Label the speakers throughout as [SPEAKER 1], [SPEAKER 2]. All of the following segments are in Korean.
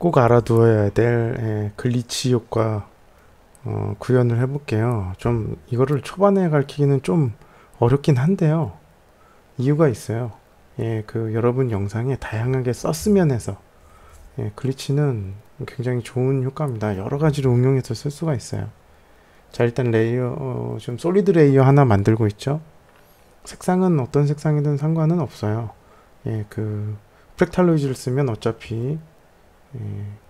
[SPEAKER 1] 꼭 알아두어야 될 글리치 효과 구현을 해볼게요. 좀 이거를 초반에 가르치기는 좀 어렵긴 한데요. 이유가 있어요. 여러분 영상에 다양하게 썼으면 해서 글리치는 굉장히 좋은 효과입니다. 여러 가지로 응용해서 쓸 수가 있어요. 자, 일단 레이어, 좀 솔리드 레이어 하나 만들고 있죠. 색상은 어떤 색상이든 상관은 없어요. 프랙탈 노이즈를 쓰면 어차피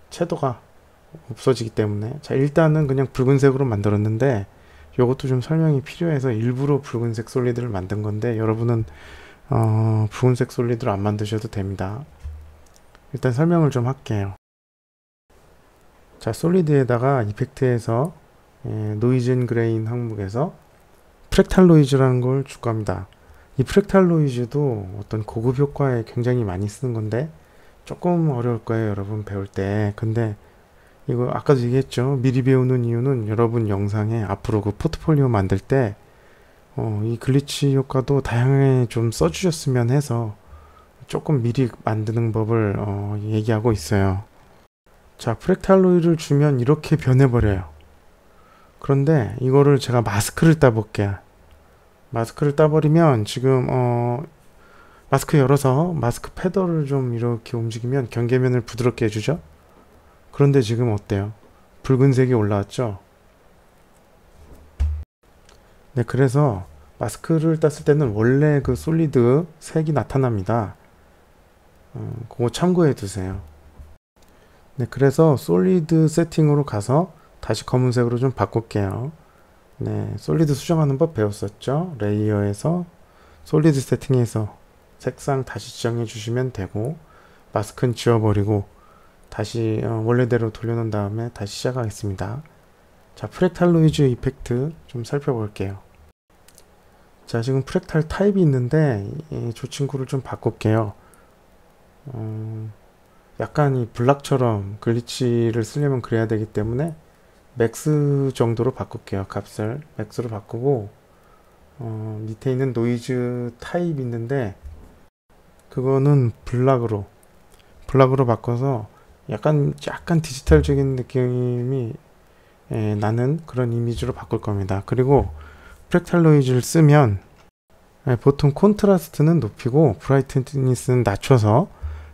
[SPEAKER 1] 채도가 없어지기 때문에, 자, 일단은 그냥 붉은색으로 만들었는데 이것도 좀 설명이 필요해서 일부러 붉은색 솔리드를 만든 건데, 여러분은 붉은색 솔리드를 안 만드셔도 됩니다. 일단 설명을 좀 할게요. 자, 솔리드에다가 이펙트에서 노이즈 앤 그레인 항목에서 프랙탈 노이즈라는 걸 줄 겁니다. 이 프랙탈 노이즈도 어떤 고급 효과에 굉장히 많이 쓰는 건데 조금 어려울 거예요, 여러분 배울 때. 근데 이거 아까도 얘기했죠. 미리 배우는 이유는 여러분 영상에 앞으로 그 포트폴리오 만들 때 이 글리치 효과도 다양하게 좀 써주셨으면 해서 조금 미리 만드는 법을 얘기하고 있어요. 자, 프랙탈 노이즈를 주면 이렇게 변해버려요. 그런데 이거를 제가 마스크를 따볼게요. 마스크를 따버리면 지금 마스크 열어서 마스크 패더를 좀 이렇게 움직이면 경계면을 부드럽게 해주죠. 그런데 지금 어때요? 붉은색이 올라왔죠? 네, 그래서 마스크를 땄을 때는 원래 그 솔리드 색이 나타납니다. 그거 참고해 두세요. 네, 그래서 솔리드 세팅으로 가서 다시 검은색으로 좀 바꿀게요. 네, 솔리드 수정하는 법 배웠었죠? 레이어에서 솔리드 세팅에서 색상 다시 지정해 주시면 되고, 마스크는 지워버리고 다시 원래대로 돌려놓은 다음에 다시 시작하겠습니다. 자, 프랙탈 노이즈 이펙트 좀 살펴볼게요. 자, 지금 프랙탈 타입이 있는데 저 친구를 좀 바꿀게요. 약간 이 블락처럼 글리치를 쓰려면 그래야 되기 때문에 맥스 정도로 바꿀게요. 값을 맥스로 바꾸고, 밑에 있는 노이즈 타입 있는데 그거는 블락으로 바꿔서 약간 디지털적인 느낌이 나는 그런 이미지로 바꿀 겁니다. 그리고 프랙탈 노이즈를 쓰면 보통 콘트라스트는 높이고 브라이트니스는 낮춰서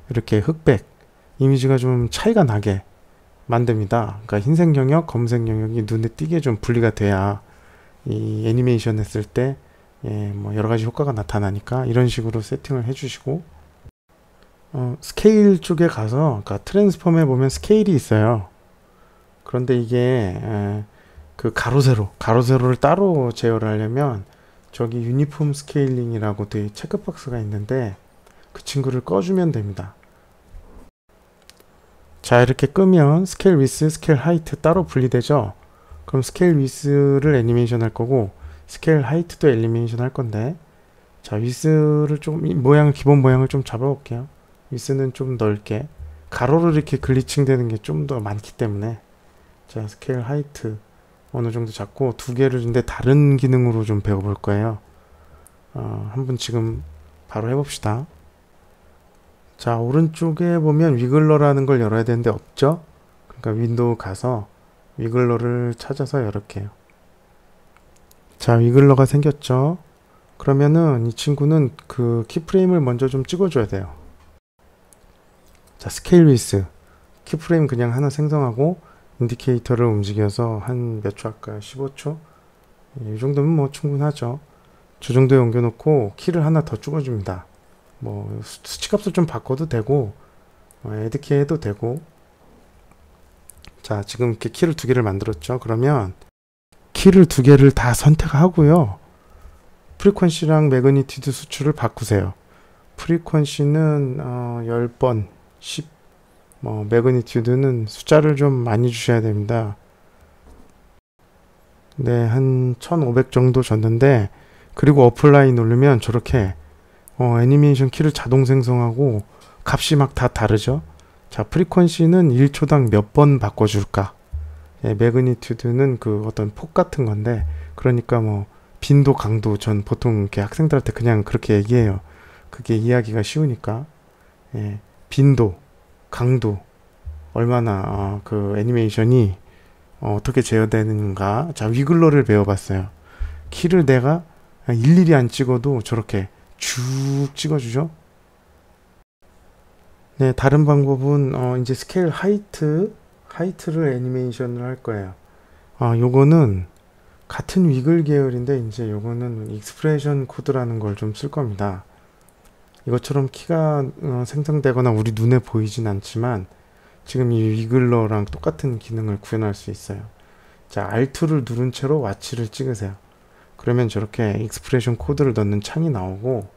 [SPEAKER 1] 이렇게 흑백 이미지가 좀 차이가 나게 만듭니다. 그러니까 흰색 영역, 검은색 영역이 눈에 띄게 좀 분리가 돼야 이 애니메이션 했을 때 뭐 여러 가지 효과가 나타나니까 이런 식으로 세팅을 해주시고, 스케일 쪽에 가서, 그러니까 트랜스폼에 보면 스케일이 있어요. 그런데 이게 그 가로세로를 따로 제어를 하려면 저기 유니폼 스케일링이라고 되게 체크박스가 있는데 그 친구를 꺼주면 됩니다. 자, 이렇게 끄면 스케일 위스, 스케일 하이트 따로 분리되죠. 그럼 스케일 위스를 애니메이션 할 거고 스케일 하이트도 애니메이션 할 건데, 자, 위스를 좀 기본 모양을 좀 잡아볼게요. 위스는 좀 넓게, 가로로 이렇게 글리칭 되는 게 좀 더 많기 때문에, 자, 스케일 하이트 어느 정도 잡고 두 개를 근데 다른 기능으로 좀 배워볼 거예요. 한번 지금 바로 해봅시다. 자, 오른쪽에 보면 위글러라는 걸 열어야 되는데 없죠? 그러니까 윈도우 가서 위글러를 찾아서 열을게요. 자, 위글러가 생겼죠? 그러면은 이 친구는 그 키프레임을 먼저 좀 찍어줘야 돼요. 자, 스케일 위스 키프레임 그냥 하나 생성하고 인디케이터를 움직여서 한 몇 초 할까요? 15초? 이 정도면 뭐 충분하죠. 저 정도에 옮겨놓고 키를 하나 더 찍어줍니다. 뭐 수치값을 좀 바꿔도 되고 에드키 해도 되고. 자, 지금 이렇게 키를 두 개를 만들었죠. 그러면 키를 두 개를 다 선택하고요, 프리퀀시랑 매그니튜드 수출을 바꾸세요. 프리퀀시는 10번 10, 매그니튜드는 숫자를 좀 많이 주셔야 됩니다. 네, 한 1500 정도 줬는데, 그리고 어플라이 누르면 저렇게 애니메이션 키를 자동 생성하고 값이 막 다 다르죠. 자, 프리퀀시는 1초당 몇 번 바꿔줄까. 매그니튜드는 그 어떤 폭 같은 건데, 그러니까 뭐 빈도, 강도, 전 보통 이렇게 학생들한테 그냥 그렇게 얘기해요. 그게 이해하기가 쉬우니까. 빈도, 강도, 얼마나 그 애니메이션이 어떻게 제어되는가. 자, 위글러를 배워봤어요. 키를 내가 일일이 안 찍어도 저렇게 쭉 찍어주죠. 네, 다른 방법은 이제 스케일 하이트를 애니메이션을 할 거예요. 요거는 같은 위글 계열인데 이제 요거는 익스프레션 코드라는 걸 좀 쓸 겁니다. 이것처럼 키가 생성되거나 우리 눈에 보이진 않지만 지금 이 위글러랑 똑같은 기능을 구현할 수 있어요. 자, Alt를 누른 채로 와치를 찍으세요. 그러면 저렇게 익스프레션 코드를 넣는 창이 나오고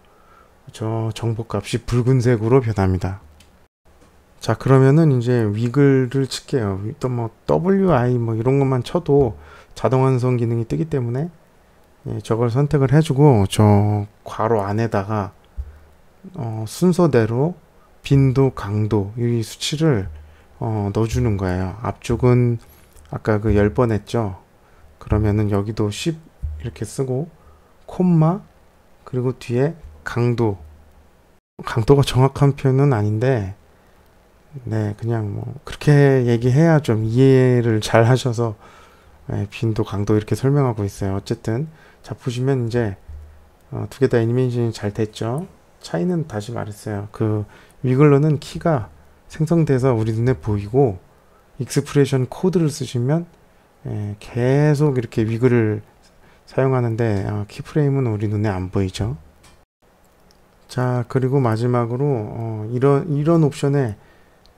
[SPEAKER 1] 저 정보값이 붉은색으로 변합니다. 자, 그러면은 이제 위글을 칠게요. 또 뭐 WI 뭐 이런 것만 쳐도 자동 완성 기능이 뜨기 때문에 저걸 선택을 해주고 저 괄호 안에다가 순서대로 빈도, 강도 이 수치를 넣어주는 거예요. 앞쪽은 아까 그 10번 했죠. 그러면은 여기도 10 이렇게 쓰고 콤마 그리고 뒤에 강도가 정확한 표현은 아닌데 네, 그냥 뭐 그렇게 얘기해야 좀 이해를 잘 하셔서 빈도, 강도 이렇게 설명하고 있어요. 어쨌든 자, 보시면 이제 두 개 다 애니메이션이 잘 됐죠. 차이는 다시 말했어요. 그 위글러는 키가 생성돼서 우리 눈에 보이고 익스프레션 코드를 쓰시면 계속 이렇게 위글을 사용하는데 키프레임은 우리 눈에 안 보이죠. 자, 그리고 마지막으로 이런 옵션에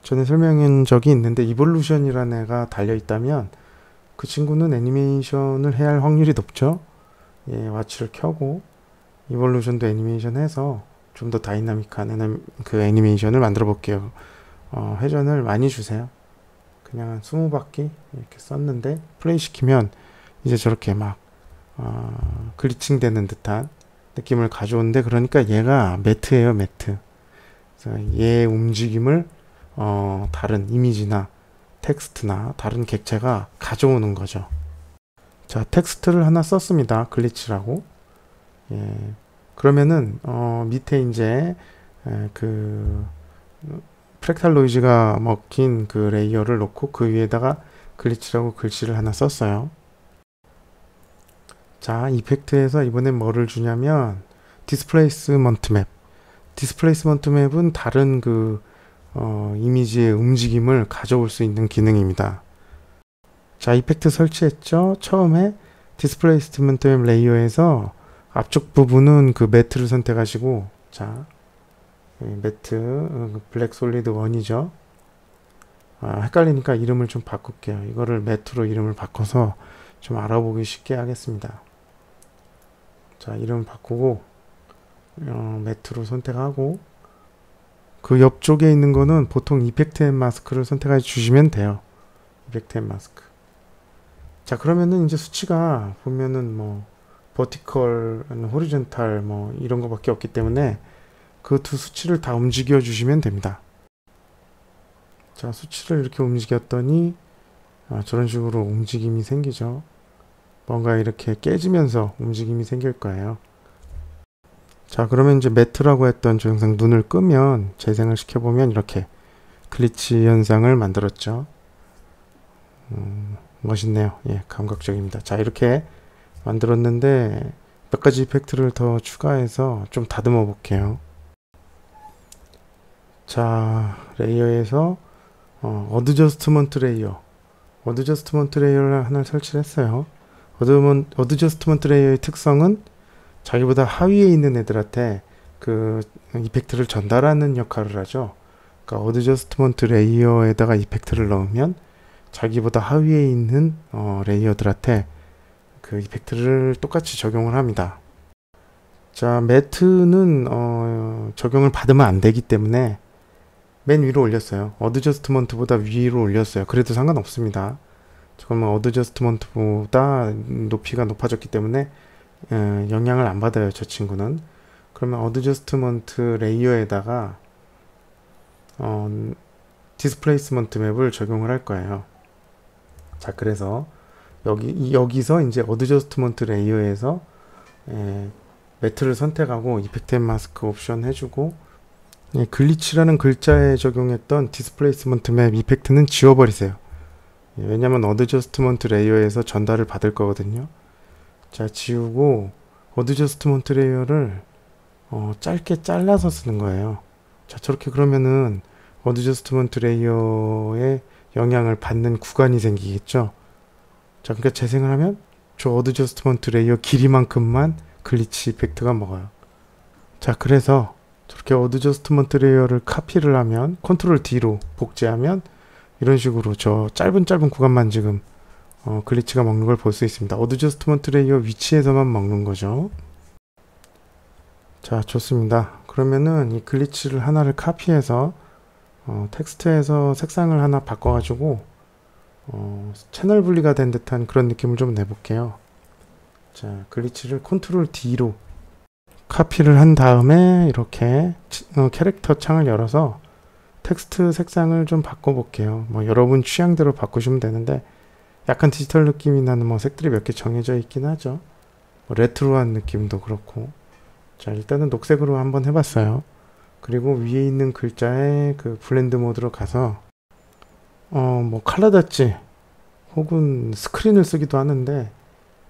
[SPEAKER 1] 전에 설명한 적이 있는데 이볼루션이라는 애가 달려 있다면 그 친구는 애니메이션을 해야 할 확률이 높죠. 와치를 켜고 이볼루션도 애니메이션 해서 좀 더 다이나믹한 그 애니메이션을 만들어 볼게요. 회전을 많이 주세요. 그냥 한 20바퀴 이렇게 썼는데 플레이 시키면 이제 저렇게 막 글리칭 되는 듯한 느낌을 가져오는데, 그러니까 얘가 매트예요, 매트. 그래서 얘 움직임을 다른 이미지나 텍스트나 다른 객체가 가져오는 거죠. 자, 텍스트를 하나 썼습니다. 글리치라고. 그러면은 밑에 이제 그 프랙탈 노이즈가 먹힌 그 레이어를 놓고 그 위에다가 글리치라고 글씨를 하나 썼어요. 자, 이펙트에서 이번엔 뭐를 주냐면 디스플레이스먼트 맵. 디스플레이스먼트 맵은 다른 그 이미지의 움직임을 가져올 수 있는 기능입니다. 자, 이펙트 설치했죠. 처음에 디스플레이스먼트 맵 레이어에서 앞쪽 부분은 그 매트를 선택하시고, 자, 매트 블랙 솔리드 1이죠. 헷갈리니까 이름을 좀 바꿀게요. 이거를 매트로 이름을 바꿔서 좀 알아보기 쉽게 하겠습니다. 자, 이름 바꾸고 매트로 선택하고, 그 옆쪽에 있는 거는 보통 이펙트 앤 마스크를 선택해 주시면 돼요. 이펙트 앤 마스크. 자, 그러면은 이제 수치가 보면은 뭐 버티컬, 호리존탈 뭐 이런 거밖에 없기 때문에 그 두 수치를 다 움직여 주시면 됩니다. 자, 수치를 이렇게 움직였더니 저런 식으로 움직임이 생기죠. 뭔가 이렇게 깨지면서 움직임이 생길 거예요. 자, 그러면 이제 매트라고 했던 저 영상 눈을 끄면 재생을 시켜보면 이렇게 글리치 현상을 만들었죠. 멋있네요. 예, 감각적입니다. 자, 이렇게 만들었는데 몇 가지 이펙트를 더 추가해서 좀 다듬어 볼게요. 자, 레이어에서 어드저스트먼트 레이어, 어드저스트먼트 레이어를 하나 설치를 했어요. 어드저스트먼트 레이어의 특성은 자기보다 하위에 있는 애들한테 그 이펙트를 전달하는 역할을 하죠. 그러니까 어드저스트먼트 레이어에다가 이펙트를 넣으면 자기보다 하위에 있는 레이어들한테 그 이펙트를 똑같이 적용을 합니다. 자, 매트는 적용을 받으면 안 되기 때문에 맨 위로 올렸어요. 어드저스트먼트보다 위로 올렸어요. 그래도 상관없습니다. 지금은 어드저스트먼트보다 높이가 높아졌기 때문에 영향을 안 받아요, 저 친구는. 그러면 어드저스트먼트 레이어에다가 디스플레이스먼트 맵을 적용을 할 거예요. 자, 그래서 여기서 이제 어드저스트먼트 레이어에서 매트를 선택하고 이펙트 앤 마스크 옵션 해주고 예, 글리치라는 글자에 적용했던 디스플레이스먼트 맵 이펙트는 지워버리세요. 예, 왜냐면 어드저스트먼트 레이어에서 전달을 받을 거거든요. 자, 지우고 어드저스트먼트 레이어를 짧게 잘라서 쓰는 거예요. 자, 저렇게 그러면은 어드저스트먼트 레이어에 영향을 받는 구간이 생기겠죠. 자, 그러니까 재생을 하면 저 어드저스트먼트 레이어 길이만큼만 글리치 이펙트가 먹어요. 자, 그래서 저렇게 어드저스트먼트 레이어를 카피를 하면 컨트롤 D로 복제하면 이런 식으로 저 짧은 구간만 지금 글리치가 먹는 걸 볼 수 있습니다. 어드저스트먼트 레이어 위치에서만 먹는 거죠. 자, 좋습니다. 그러면은 이 글리치를 하나를 카피해서 텍스트에서 색상을 하나 바꿔가지고 채널 분리가 된 듯한 그런 느낌을 좀 내볼게요. 자, 글리치를 컨트롤 D로 카피를 한 다음에 이렇게 캐릭터 창을 열어서 텍스트 색상을 좀 바꿔볼게요. 뭐 여러분 취향대로 바꾸시면 되는데 약간 디지털 느낌이 나는 뭐 색들이 몇 개 정해져 있긴 하죠. 뭐 레트로한 느낌도 그렇고. 자, 일단은 녹색으로 한번 해봤어요. 그리고 위에 있는 글자에 그 블렌드 모드로 가서 뭐 칼라 닷지 혹은 스크린을 쓰기도 하는데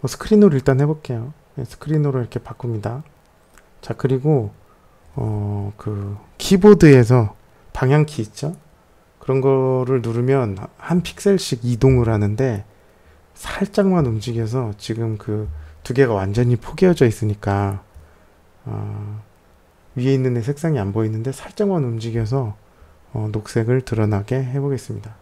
[SPEAKER 1] 뭐 스크린으로 일단 해볼게요. 네, 스크린으로 이렇게 바꿉니다. 자, 그리고 그 키보드에서 방향키 있죠? 그런 거를 누르면 한 픽셀씩 이동을 하는데 살짝만 움직여서 지금 그 두 개가 완전히 포개어져 있으니까 위에 있는 애 색상이 안 보이는데 살짝만 움직여서 녹색을 드러나게 해보겠습니다.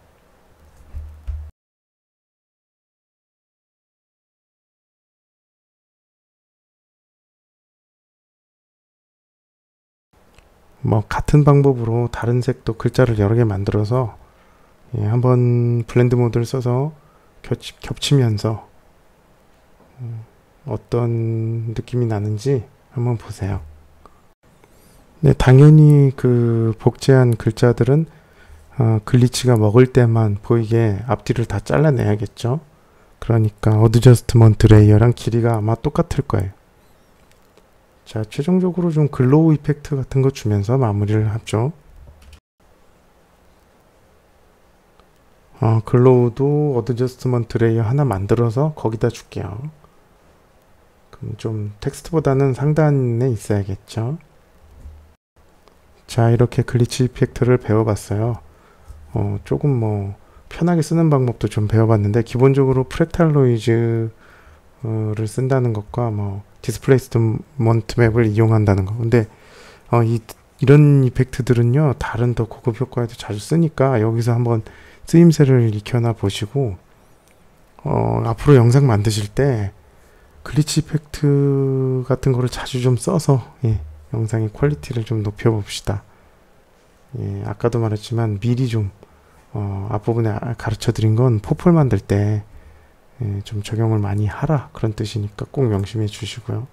[SPEAKER 1] 뭐 같은 방법으로 다른 색도 글자를 여러 개 만들어서 한번 블렌드 모드를 써서 겹치면서 어떤 느낌이 나는지 한번 보세요. 네, 당연히 그 복제한 글자들은 글리치가 먹을 때만 보이게 앞뒤를 다 잘라내야겠죠. 그러니까 어드저스트먼트 레이어랑 길이가 아마 똑같을 거예요. 자, 최종적으로 좀 글로우 이펙트 같은 거 주면서 마무리를 하죠. 글로우도 어드저스트먼트 레이어 하나 만들어서 거기다 줄게요. 그럼 좀 텍스트보다는 상단에 있어야겠죠. 자, 이렇게 글리치 이펙트를 배워봤어요. 조금 뭐 편하게 쓰는 방법도 좀 배워봤는데 기본적으로 프랙탈 노이즈를 쓴다는 것과 뭐 디스플레이스먼트 맵을 이용한다는 거. 근데 이런 이펙트들은요 다른 더 고급 효과에도 자주 쓰니까 여기서 한번 쓰임새를 익혀나 보시고 앞으로 영상 만드실 때 글리치 이펙트 같은 거를 자주 좀 써서 영상의 퀄리티를 좀 높여 봅시다. 아까도 말했지만 미리 좀 앞부분에 가르쳐 드린 건 포폴 만들 때 좀 적용을 많이 하라 그런 뜻이니까 꼭 명심해 주시고요.